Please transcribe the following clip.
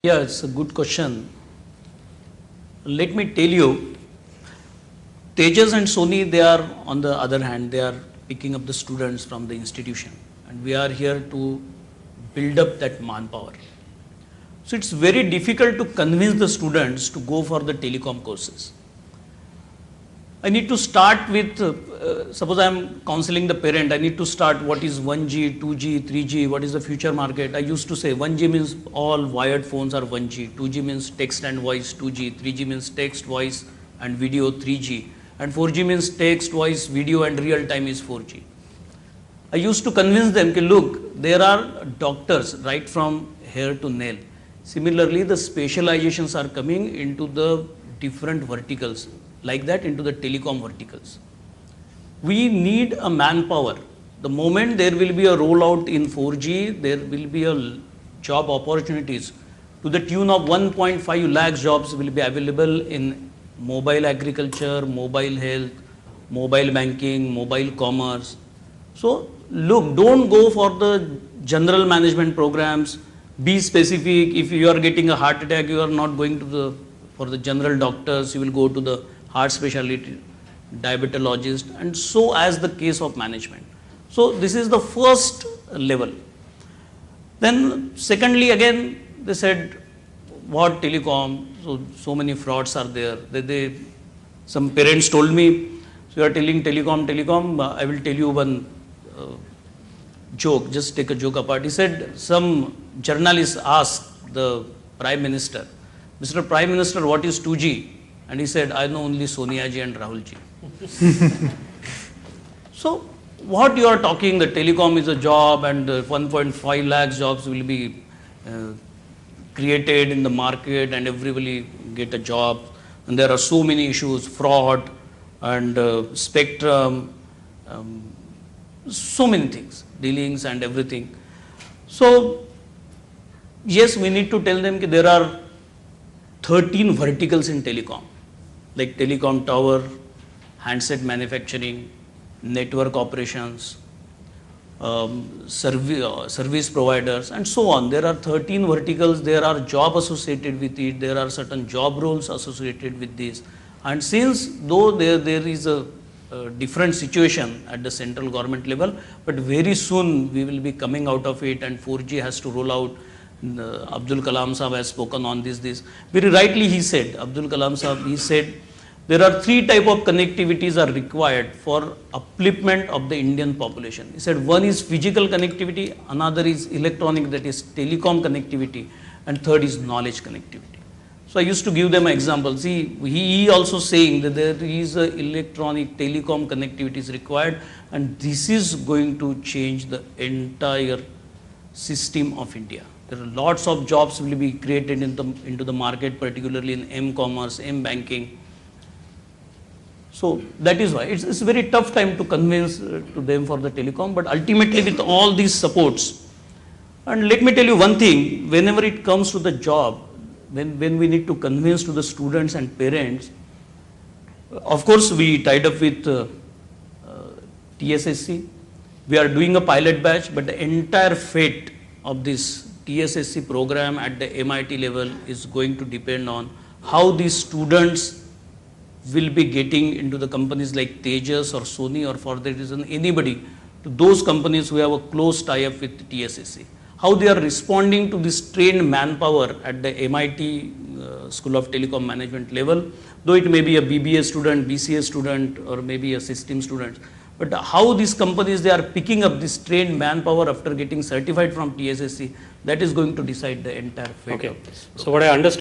Yeah, it's a good question. Let me tell you, Tejas and Sony, they are on the other hand, they are picking up the students from the institution, and we are here to build up that manpower. So it's very difficult to convince the students to go for the telecom courses. I need to start with, suppose I am counseling the parent, I need to start what is 1G, 2G, 3G, what is the future market. I used to say 1G means all wired phones are 1G, 2G means text and voice 2G, 3G means text, voice and video 3G, and 4G means text, voice, video and real time is 4G. I used to convince them, look, there are doctors right from hair to nail. Similarly, the specializations are coming into the different verticals, like that into the telecom verticals. We need a manpower. The moment there will be a rollout in 4G, there will be a job opportunities to the tune of 1.5 lakh jobs will be available in mobile agriculture, mobile health, mobile banking, mobile commerce. So look, don't go for the general management programs. Be specific. If you are getting a heart attack, you are not going to for the general doctors, you will go to the heart specialty, diabetologist, and so as the case of management. So this is the first level. Then secondly, again, they said, what telecom? So many frauds are there. Some parents told me, so you are telling telecom, I will tell you one joke, just take a joke apart. He said, some journalist asked the Prime Minister, Mr. Prime Minister, what is 2G? And he said, I know only Sonia ji and Rahul ji. So what you are talking, the telecom is a job and 1.5 lakh jobs will be created in the market and everybody get a job. And there are so many issues, fraud and spectrum, so many things, dealings and everything. So yes, we need to tell them that there are 13 verticals in telecom, like telecom tower, handset manufacturing, network operations, service providers, and so on. There are 13 verticals, there are jobs associated with it, there are certain job roles associated with this. And since though there is a different situation at the central government level, but very soon we will be coming out of it and 4G has to roll out. Abdul Kalam Sahab has spoken on this. Very rightly he said, Abdul Kalam Sahab, he said, there are 3 types of connectivities are required for upliftment of the Indian population. He said one is physical connectivity, another is electronic, that is telecom connectivity, and third is knowledge connectivity. So I used to give them an example. See, he also saying that there is a electronic telecom connectivity is required, and this is going to change the entire system of India. There are lots of jobs will be created into the market, particularly in M-commerce, M-banking. So that is why it's a very tough time to convince to them for the telecom, but ultimately with all these supports. And let me tell you one thing, whenever it comes to the job, when we need to convince to the students and parents, of course we tied up with TSSC. We are doing a pilot batch, but the entire fate of this TSSC program at the MIT level is going to depend on how these students will be getting into the companies like Tejas or Sony, or for that reason anybody, to those companies who have a close tie-up with TSSC. How they are responding to this trained manpower at the MIT School of Telecom Management level, though it may be a BBA student, BCA student, or maybe a system student. But how these companies, they are picking up this trained manpower after getting certified from TSSC, that is going to decide the entire fate of this. So what I understand